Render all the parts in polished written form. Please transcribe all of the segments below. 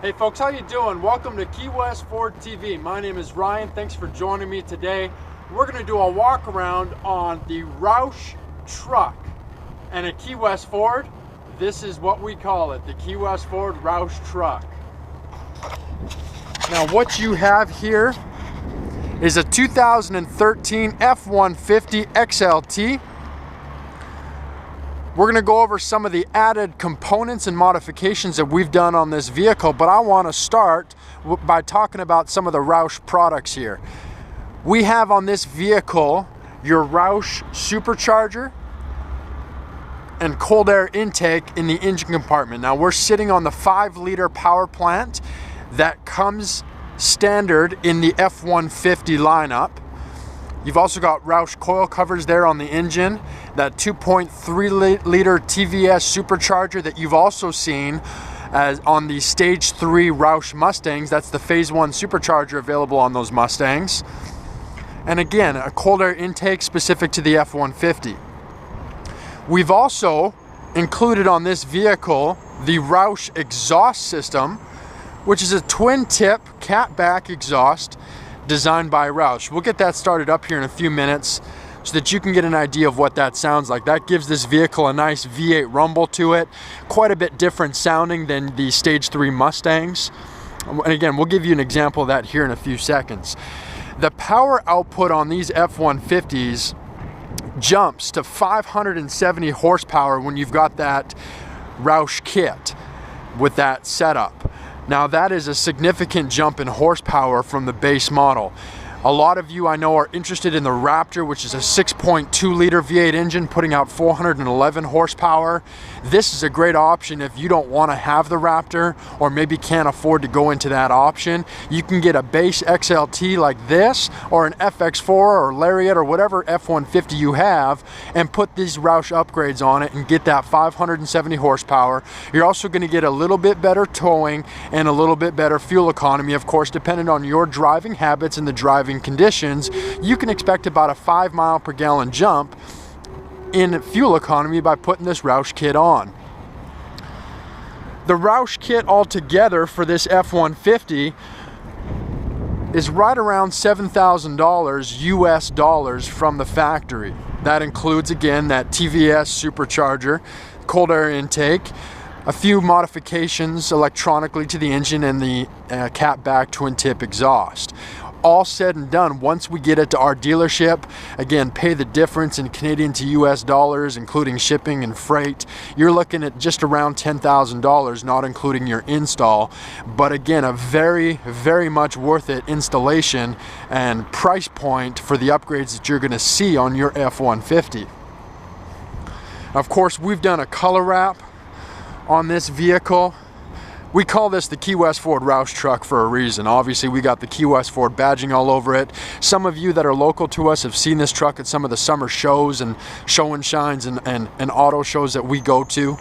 Hey folks, how you doing? Welcome to Key West Ford TV. My name is Ryan. Thanks for joining me today. We're going to do a walk around on the Roush truck. And at Key West Ford, this is what we call it, the Key West Ford Roush truck. Now what you have here is a 2013 F-150 XLT. We're going to go over some of the added components and modifications that we've done on this vehicle, but I want to start by talking about some of the Roush products here. We have on this vehicle your Roush supercharger and cold air intake in the engine compartment. Now we're sitting on the 5-liter power plant that comes standard in the F-150 lineup. You've also got Roush coil covers there on the engine, that 2.3 liter TVS supercharger that you've also seen as on the Stage 3 Roush Mustangs. That's the Phase 1 supercharger available on those Mustangs. And again, a cold air intake specific to the F-150. We've also included on this vehicle the Roush exhaust system, which is a twin tip catback exhaust designed by Roush. We'll get that started up here in a few minutes so that you can get an idea of what that sounds like. That gives this vehicle a nice V8 rumble to it, quite a bit different sounding than the Stage 3 Mustangs. And again, we'll give you an example of that here in a few seconds. The power output on these F-150s jumps to 570 horsepower when you've got that Roush kit with that setup. Now that is a significant jump in horsepower from the base model. A lot of you I know are interested in the Raptor, which is a 6.2 liter V8 engine putting out 411 horsepower. This is a great option if you don't want to have the Raptor or maybe can't afford to go into that option. You can get a base XLT like this or an FX4 or Lariat or whatever F-150 you have and put these Roush upgrades on it and get that 570 horsepower. You're also going to get a little bit better towing and a little bit better fuel economy, of course, depending on your driving habits and the driving conditions. You can expect about a 5 mile per gallon jump in fuel economy by putting this Roush kit on. The Roush kit altogether for this F-150 is right around $7,000 US dollars from the factory. That includes again that TVS supercharger, cold air intake, a few modifications electronically to the engine, and the catback twin tip exhaust. All said and done, once we get it to our dealership, again, pay the difference in Canadian to US dollars, including shipping and freight, you're looking at just around $10,000, not including your install. But again, a very, very much worth it installation and price point for the upgrades that you're going to see on your F-150. Of course, we've done a color wrap on this vehicle. We call this the Key West Ford Roush truck for a reason. Obviously, we got the Key West Ford badging all over it. Some of you that are local to us have seen this truck at some of the summer shows and show and shines and auto shows that we go to.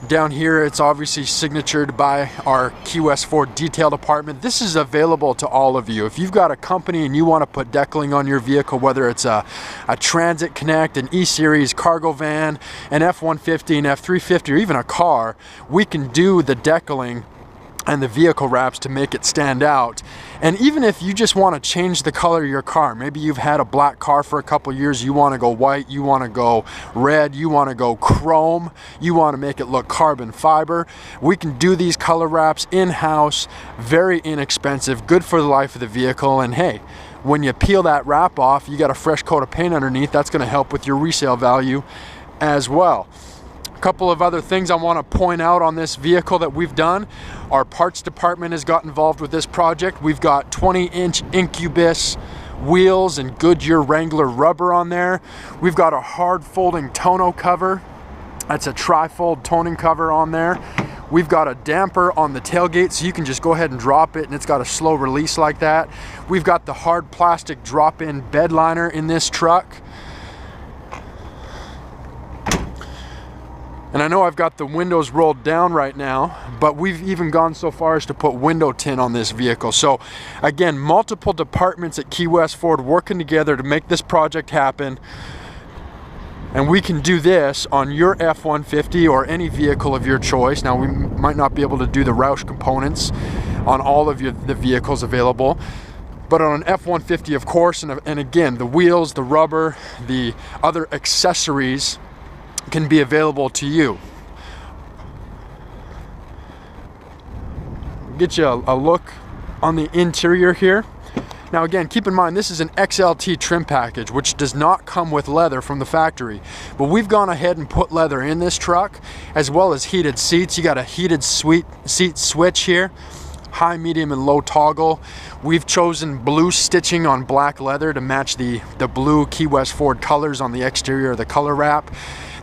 Down here, it's obviously signatured by our Key West Ford detail department. This is available to all of you. If you've got a company and you want to put decaling on your vehicle, whether it's a Transit Connect, an E-Series cargo van, an F-150, an F-350, or even a car, we can do the decaling and the vehicle wraps to make it stand out. And even if you just want to change the color of your car, maybe you've had a black car for a couple years, you want to go white, you want to go red, you want to go chrome, you want to make it look carbon fiber, we can do these color wraps in-house, very inexpensive, good for the life of the vehicle. And hey, when you peel that wrap off, you got a fresh coat of paint underneath. That's going to help with your resale value as well. A couple of other things I want to point out on this vehicle that we've done. Our parts department has got involved with this project. We've got 20-inch Incubus wheels and Goodyear Wrangler rubber on there. We've got a hard folding tonneau cover. That's a tri-fold toning cover on there. We've got a damper on the tailgate, so you can just go ahead and drop it and it's got a slow release like that. We've got the hard plastic drop-in bed liner in this truck. And I know I've got the windows rolled down right now, but we've even gone so far as to put window tint on this vehicle. So again, multiple departments at Key West Ford working together to make this project happen. And we can do this on your F-150 or any vehicle of your choice. Now, we might not be able to do the Roush components on all of the vehicles available, but on an F-150, of course, and again, the wheels, the rubber, the other accessories can be available to you. Get you a look on the interior here. Now again, keep in mind, this is an XLT trim package, which does not come with leather from the factory. But we've gone ahead and put leather in this truck, as well as heated seats. You got a heated seat switch here, high, medium, and low toggle. We've chosen blue stitching on black leather to match the blue Key West Ford colors on the exterior of the color wrap.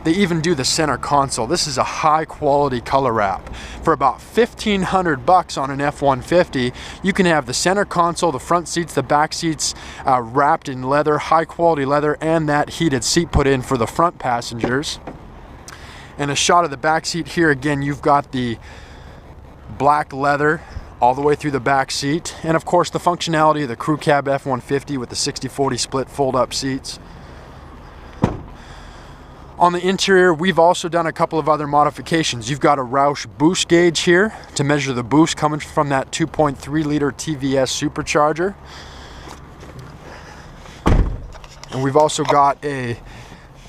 They even do the center console. This is a high quality color wrap. For about $1,500 on an F-150, you can have the center console, the front seats, the back seats wrapped in leather, high quality leather, and that heated seat put in for the front passengers. And a shot of the back seat here. Again, you've got the black leather all the way through the back seat. And of course, the functionality of the crew cab F-150 with the 60/40 split fold-up seats. On the interior, we've also done a couple of other modifications. You've got a Roush boost gauge here to measure the boost coming from that 2.3 liter TVS supercharger. And we've also got a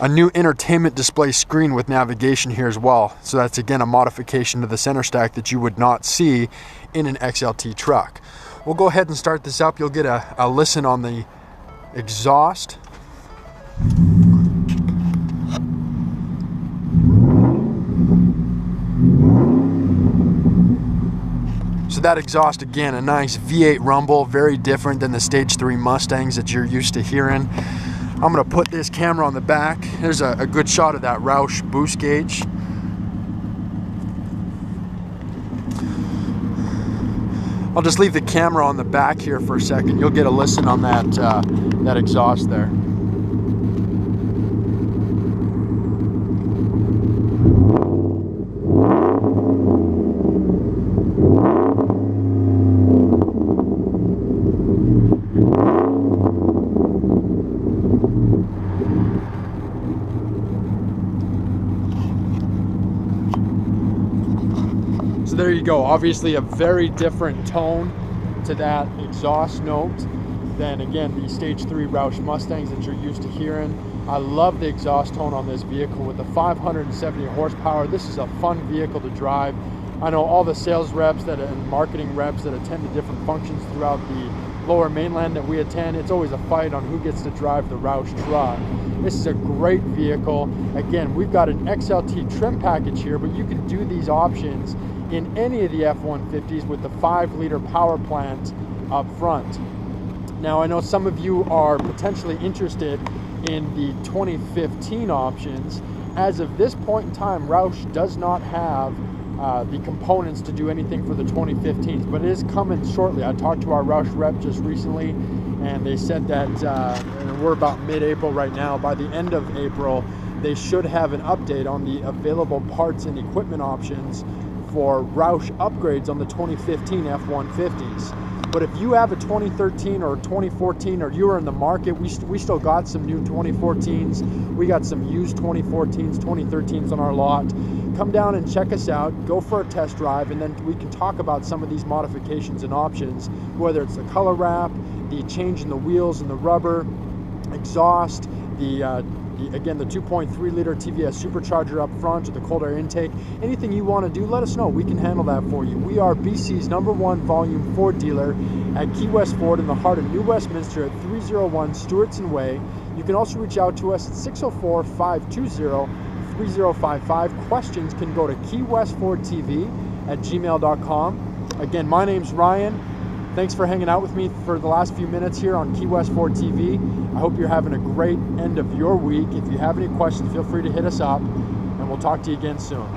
new entertainment display screen with navigation here as well. So that's again a modification to the center stack that you would not see in an XLT truck. We'll go ahead and start this up. You'll get a listen on the exhaust. So that exhaust, again, a nice V8 rumble, very different than the Stage 3 Mustangs that you're used to hearing. I'm gonna put this camera on the back. There's a good shot of that Roush boost gauge. I'll just leave the camera on the back here for a second. You'll get a listen on that exhaust there. So there you go. Obviously a very different tone to that exhaust note than, again, the Stage 3 Roush Mustangs that you're used to hearing. I love the exhaust tone on this vehicle with the 570 horsepower. This is a fun vehicle to drive. I know all the sales reps and marketing reps that attend to different functions throughout the lower mainland that we attend, it's always a fight on who gets to drive the Roush truck. This is a great vehicle. Again, we've got an XLT trim package here, but you can do these options in any of the F-150s with the 5-liter power plant up front. Now, I know some of you are potentially interested in the 2015 options. As of this point in time, Roush does not have the components to do anything for the 2015s, but it is coming shortly. I talked to our Roush rep just recently, and they said that and we're about mid-April right now. By the end of April, they should have an update on the available parts and equipment options for Roush upgrades on the 2015 F-150s. But if you have a 2013 or 2014, or you are in the market, we still got some new 2014s. We got some used 2014s, 2013s on our lot. Come down and check us out, go for a test drive, and then we can talk about some of these modifications and options, whether it's the color wrap, the change in the wheels and the rubber, exhaust, again, the 2.3 liter TVS supercharger up front, or the cold air intake. Anything you want to do, let us know. We can handle that for you. We are BC's #1 volume Ford dealer at Key West Ford in the heart of New Westminster at 301 Stewardson Way. You can also reach out to us at 604-520-3055. Questions can go to keywestfordtv@gmail.com. Again, my name's Ryan. Thanks for hanging out with me for the last few minutes here on Key West Ford TV. I hope you're having a great end of your week. If you have any questions, feel free to hit us up, and we'll talk to you again soon.